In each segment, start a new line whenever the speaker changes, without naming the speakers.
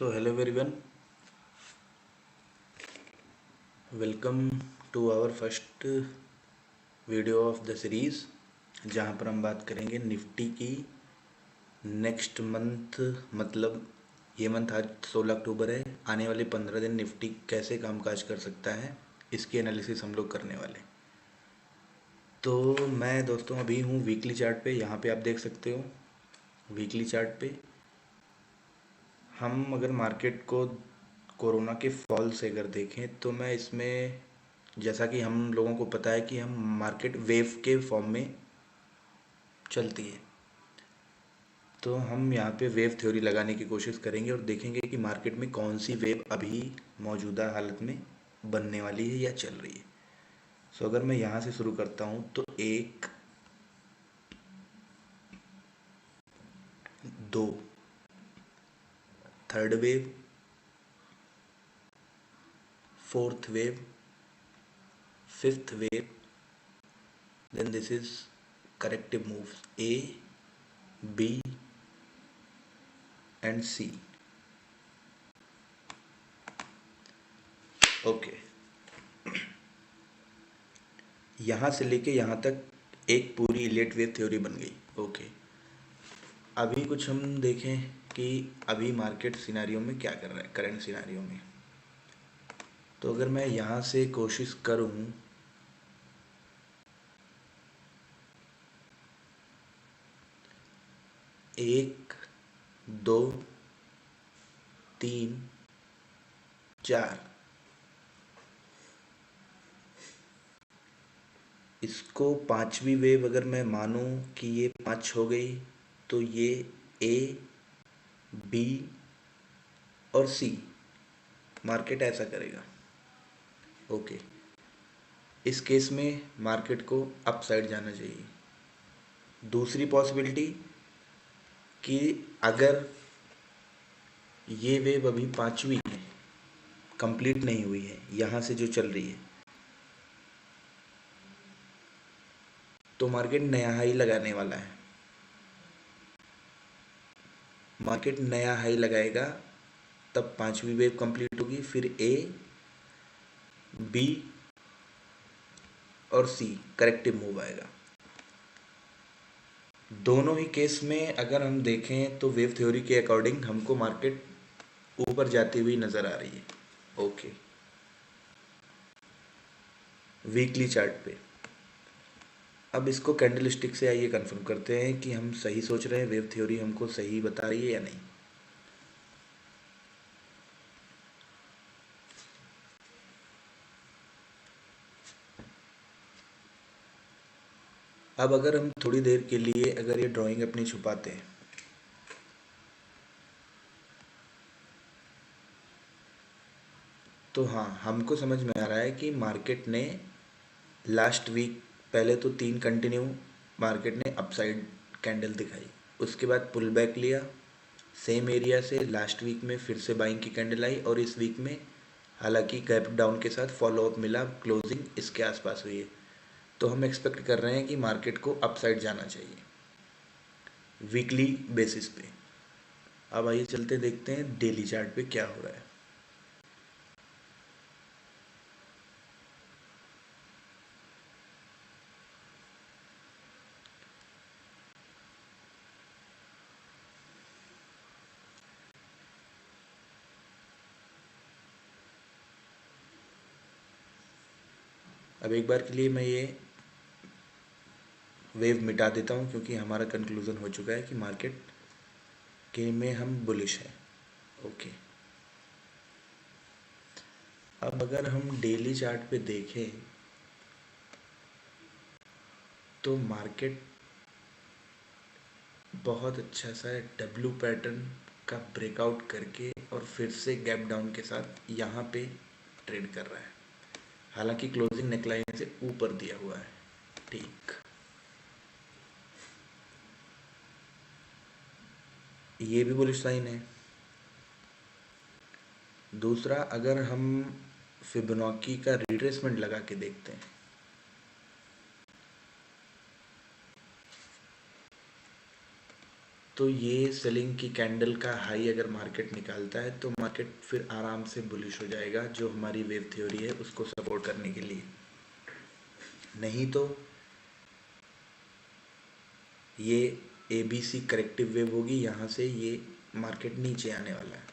So hello everyone, welcome to our first video of the series जहाँ पर हम बात करेंगे निफ्टी की नेक्स्ट मंथ। मतलब ये मंथ आज 16 अक्टूबर है, आने वाले 15 दिन निफ्टी कैसे कामकाज कर सकता है इसकी एनालिसिस हम लोग करने वाले। तो मैं दोस्तों अभी हूँ वीकली चार्ट पे, यहाँ पे आप देख सकते हो वीकली चार्ट पे हम अगर मार्केट को कोरोना के फॉल से अगर देखें तो मैं इसमें, जैसा कि हम लोगों को पता है कि हम मार्केट वेव के फॉर्म में चलती है, तो हम यहाँ पे वेव थ्योरी लगाने की कोशिश करेंगे और देखेंगे कि मार्केट में कौन सी वेव अभी मौजूदा हालत में बनने वाली है या चल रही है। सो अगर मैं यहाँ से शुरू करता हूँ तो एक, दो, third wave, fourth wave, fifth wave, then this is corrective moves A, B and C. Okay, यहाँ से लेके यहाँ तक एक पूरी इलियट वेव थ्योरी बन गई। ओके, अभी कुछ हम देखें कि अभी मार्केट सिनारियो में क्या कर रहा है, करंट सिनारियो में। तो अगर मैं यहाँ से कोशिश करूँ एक, दो, तीन, चार, इसको पांचवी वेव अगर मैं मानूं कि ये 5 हो गई, तो ये ए, बी और सी मार्केट ऐसा करेगा। ओके, इस केस में मार्केट को अप साइड जाना चाहिए। दूसरी पॉसिबिलिटी कि अगर ये वेव अभी पांचवी है, कंप्लीट नहीं हुई है यहाँ से जो चल रही है, तो मार्केट नया हाई लगाने वाला है। मार्केट नया हाई लगाएगा तब पांचवी वेव कंप्लीट होगी, फिर ए, बी और सी करेक्टिव मूव आएगा। दोनों ही केस में अगर हम देखें तो वेव थ्योरी के अकॉर्डिंग हमको मार्केट ऊपर जाती हुई नज़र आ रही है। ओके, वीकली चार्ट पे अब इसको कैंडल स्टिक से आइए कंफर्म करते हैं कि हम सही सोच रहे हैं, वेव थ्योरी हमको सही बता रही है या नहीं। अब अगर हम थोड़ी देर के लिए अगर ये ड्राइंग अपनी छुपाते हैं तो हाँ, हमको समझ में आ रहा है कि मार्केट ने लास्ट वीक पहले तो 3 कंटिन्यू मार्केट ने अपसाइड कैंडल दिखाई, उसके बाद पुल बैक लिया सेम एरिया से, लास्ट वीक में फिर से बाइंग की कैंडल आई और इस वीक में हालांकि गैप डाउन के साथ फॉलो अप मिला, क्लोजिंग इसके आसपास हुई है। तो हम एक्सपेक्ट कर रहे हैं कि मार्केट को अपसाइड जाना चाहिए वीकली बेसिस पे। अब आइए चलते देखते हैं डेली चार्ट पे क्या हो रहा है। अब एक बार के लिए मैं ये वेव मिटा देता हूँ क्योंकि हमारा कंक्लूजन हो चुका है कि मार्केट के में हम बुलिश हैं। ओके, अब अगर हम डेली चार्ट पे देखें तो मार्केट बहुत अच्छा सा डब्ल्यू पैटर्न का ब्रेकआउट करके और फिर से गैप डाउन के साथ यहाँ पे ट्रेड कर रहा है, हालांकि क्लोजिंग नेकलाइन से ऊपर दिया हुआ है। ठीक, ये भी बुलिश साइन है। दूसरा, अगर हम फिबोनाची का रिट्रेसमेंट लगा के देखते हैं तो ये सेलिंग की कैंडल का हाई अगर मार्केट निकालता है तो मार्केट फिर आराम से बुलिश हो जाएगा, जो हमारी वेव थ्योरी है उसको सपोर्ट करने के लिए। नहीं तो ये ABC करेक्टिव वेव होगी, यहाँ से ये मार्केट नीचे आने वाला है।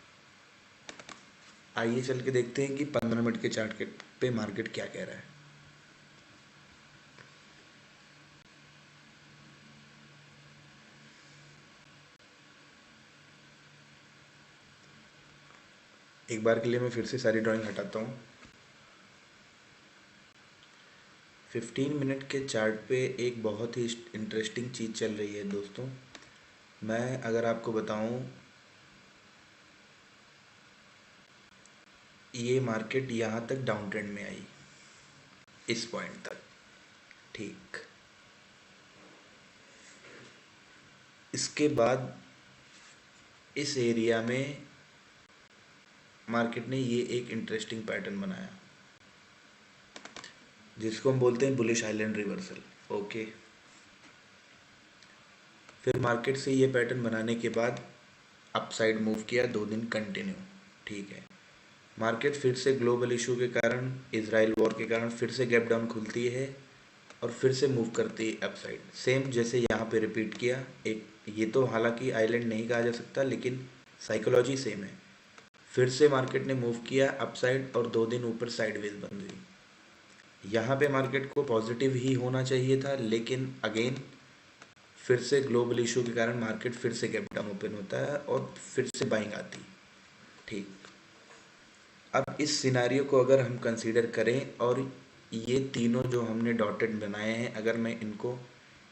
आइए चल के देखते हैं कि 15 मिनट के चार्ट पे मार्केट क्या कह रहा है। एक बार के लिए मैं फिर से सारी ड्राइंग हटाता हूँ। 15 मिनट के चार्ट पे एक बहुत ही इंटरेस्टिंग चीज़ चल रही है दोस्तों। मैं अगर आपको बताऊं, ये मार्केट यहाँ तक डाउन ट्रेंड में आई, इस पॉइंट तक, ठीक। इसके बाद इस एरिया में मार्केट ने ये एक इंटरेस्टिंग पैटर्न बनाया, जिसको हम बोलते हैं बुलिश आइलैंड रिवर्सल। ओके, फिर मार्केट से ये पैटर्न बनाने के बाद अपसाइड मूव किया 2 दिन कंटिन्यू, ठीक है। मार्केट फिर से ग्लोबल इशू के कारण, इजराइल वॉर के कारण फिर से गैप डाउन खुलती है और फिर से मूव करती है अपसाइड, सेम जैसे यहाँ पे रिपीट किया। एक ये तो हालांकि आइलैंड नहीं कहा जा सकता, लेकिन साइकोलॉजी सेम है। फिर से मार्केट ने मूव किया अपसाइड और 2 दिन ऊपर साइडवेज बंद हुई। यहाँ पे मार्केट को पॉजिटिव ही होना चाहिए था, लेकिन अगेन फिर से ग्लोबल इशू के कारण मार्केट फिर से गैप डाउन ओपन होता है और फिर से बाइंग आती, ठीक। अब इस सिनारियो को अगर हम कंसीडर करें और ये तीनों जो हमने डॉटेड बनाए हैं, अगर मैं इनको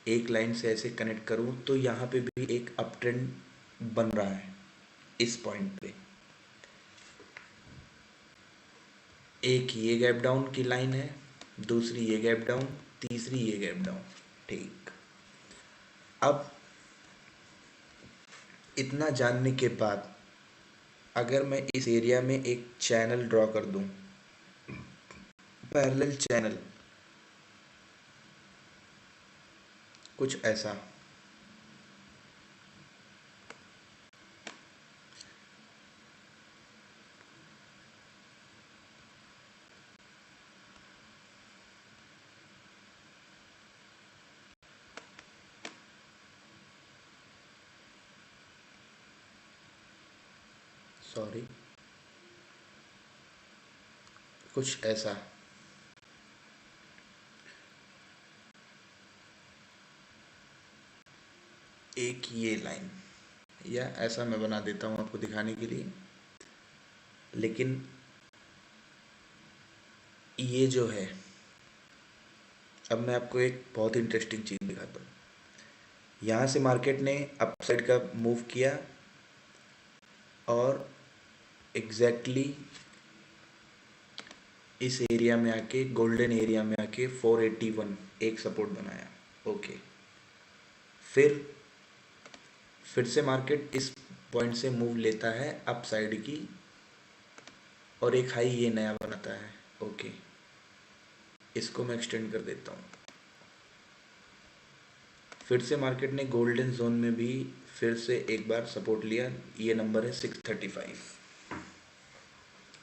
एक लाइन से ऐसे कनेक्ट करूं तो यहाँ पे भी एक अप ट्रेंड बन रहा है इस पॉइंट पे। एक ये गैप डाउन की लाइन है, दूसरी ये गैप डाउन, तीसरी ये गैप डाउन, ठीक। अब इतना जानने के बाद अगर मैं इस एरिया में एक चैनल ड्रॉ कर दूं, पैरेलल चैनल, कुछ ऐसा, सॉरी, कुछ ऐसा, एक ये लाइन, या ऐसा मैं बना देता हूँ आपको दिखाने के लिए। लेकिन ये जो है, अब मैं आपको एक बहुत ही इंटरेस्टिंग चीज़ दिखाता हूँ। यहाँ से मार्केट ने अपसाइड का मूव किया और एग्जैक्टली इस एरिया में आके, गोल्डन एरिया में आके 481 एक सपोर्ट बनाया, ओके। फिर से मार्केट इस पॉइंट से मूव लेता है अपसाइड की और एक हाई ये नया बनाता है, ओके। इसको मैं एक्सटेंड कर देता हूँ। फिर से मार्केट ने गोल्डन जोन में भी फिर से एक बार सपोर्ट लिया, ये नंबर है 635,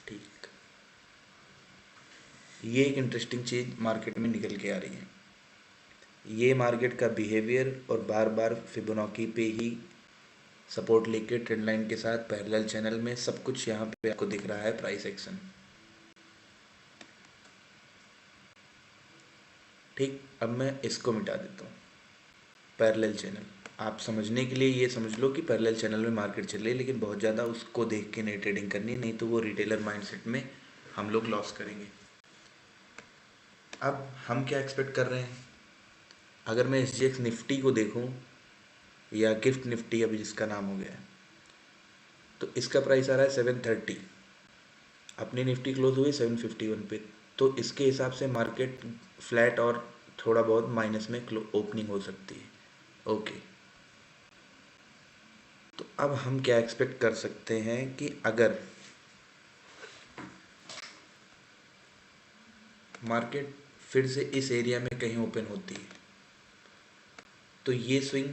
ठीक। ये एक इंटरेस्टिंग चीज़ मार्केट में निकल के आ रही है, ये मार्केट का बिहेवियर, और बार बार फिबोनाची पे ही सपोर्ट लेके ट्रेंड लाइन के साथ पैरेलल चैनल में सब कुछ यहाँ पे आपको दिख रहा है, प्राइस एक्शन, ठीक। अब मैं इसको मिटा देता हूँ, पैरेलल चैनल। आप समझने के लिए ये समझ लो कि पैरेलल चैनल में मार्केट चल रही है, लेकिन बहुत ज़्यादा उसको देख के नहीं ट्रेडिंग करनी, नहीं तो वो रिटेलर माइंडसेट में हम लोग लॉस करेंगे। अब हम क्या एक्सपेक्ट कर रहे हैं, अगर मैं SGX निफ्टी को देखूं, या गिफ्ट निफ्टी अभी जिसका नाम हो गया है, तो इसका प्राइस आ रहा है 730, अपनी निफ्टी क्लोज हुई 751 पे, तो इसके हिसाब से मार्केट फ्लैट और थोड़ा बहुत माइनस में ओपनिंग हो सकती है, ओके। तो अब हम क्या एक्सपेक्ट कर सकते हैं कि अगर मार्केट फिर से इस एरिया में कहीं ओपन होती है, तो ये स्विंग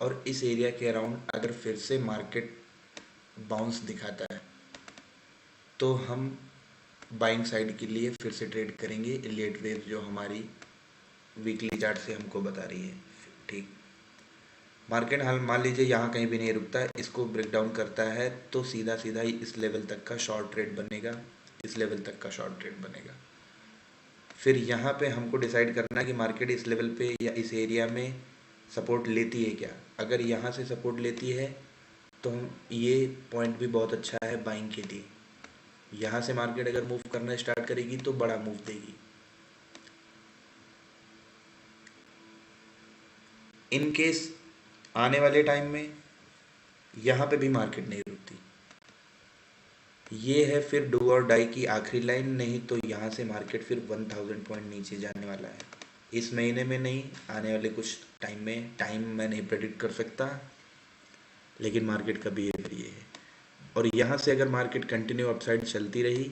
और इस एरिया के अराउंड अगर फिर से मार्केट बाउंस दिखाता है तो हम बाइंग साइड के लिए फिर से ट्रेड करेंगे इलियट वेव जो हमारी वीकली चार्ट से हमको बता रही है। ठीक, मार्केट हाल मान लीजिए यहाँ कहीं भी नहीं रुकता है, इसको ब्रेक डाउन करता है तो सीधा सीधा ही इस लेवल तक का शॉर्ट ट्रेड बनेगा, इस लेवल तक का शॉर्ट ट्रेड बनेगा। फिर यहाँ पे हमको डिसाइड करना है कि मार्केट इस लेवल पे या इस एरिया में सपोर्ट लेती है क्या। अगर यहाँ से सपोर्ट लेती है तो हम ये पॉइंट भी बहुत अच्छा है बाइंग के लिए। यहाँ से मार्केट अगर मूव करना स्टार्ट करेगी तो बड़ा मूव देगी। इन केस आने वाले टाइम में यहाँ पे भी मार्केट नहीं रुकती, ये है फिर डू और डाई की आखिरी लाइन। नहीं तो यहाँ से मार्केट फिर 1000 पॉइंट नीचे जाने वाला है। इस महीने में नहीं, आने वाले कुछ टाइम में, टाइम मैं नहीं प्रेडिक्ट कर सकता, लेकिन मार्केट का बिहेवियर ये है। और यहाँ से अगर मार्केट कंटिन्यू अपसाइड चलती रही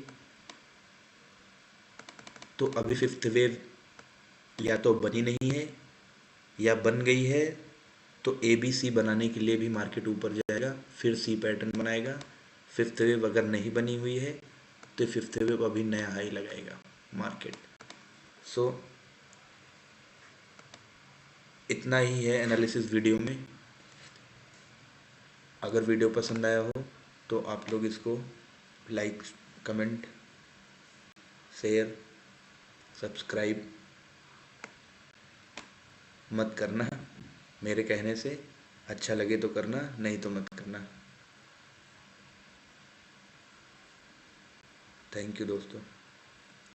तो अभी फिफ्थ वेव या तो बनी नहीं है या बन गई है, तो ए बी सी बनाने के लिए भी मार्केट ऊपर जाएगा, फिर सी पैटर्न बनाएगा। फिफ्थ वेव अगर नहीं बनी हुई है तो फिफ्थ वेव अभी नया हाई लगाएगा मार्केट। सो इतना ही है एनालिसिस वीडियो में। अगर वीडियो पसंद आया हो तो आप लोग इसको लाइक, कमेंट, शेयर, सब्सक्राइब मत करना मेरे कहने से। अच्छा लगे तो करना, नहीं तो मत करना। थैंक यू दोस्तों।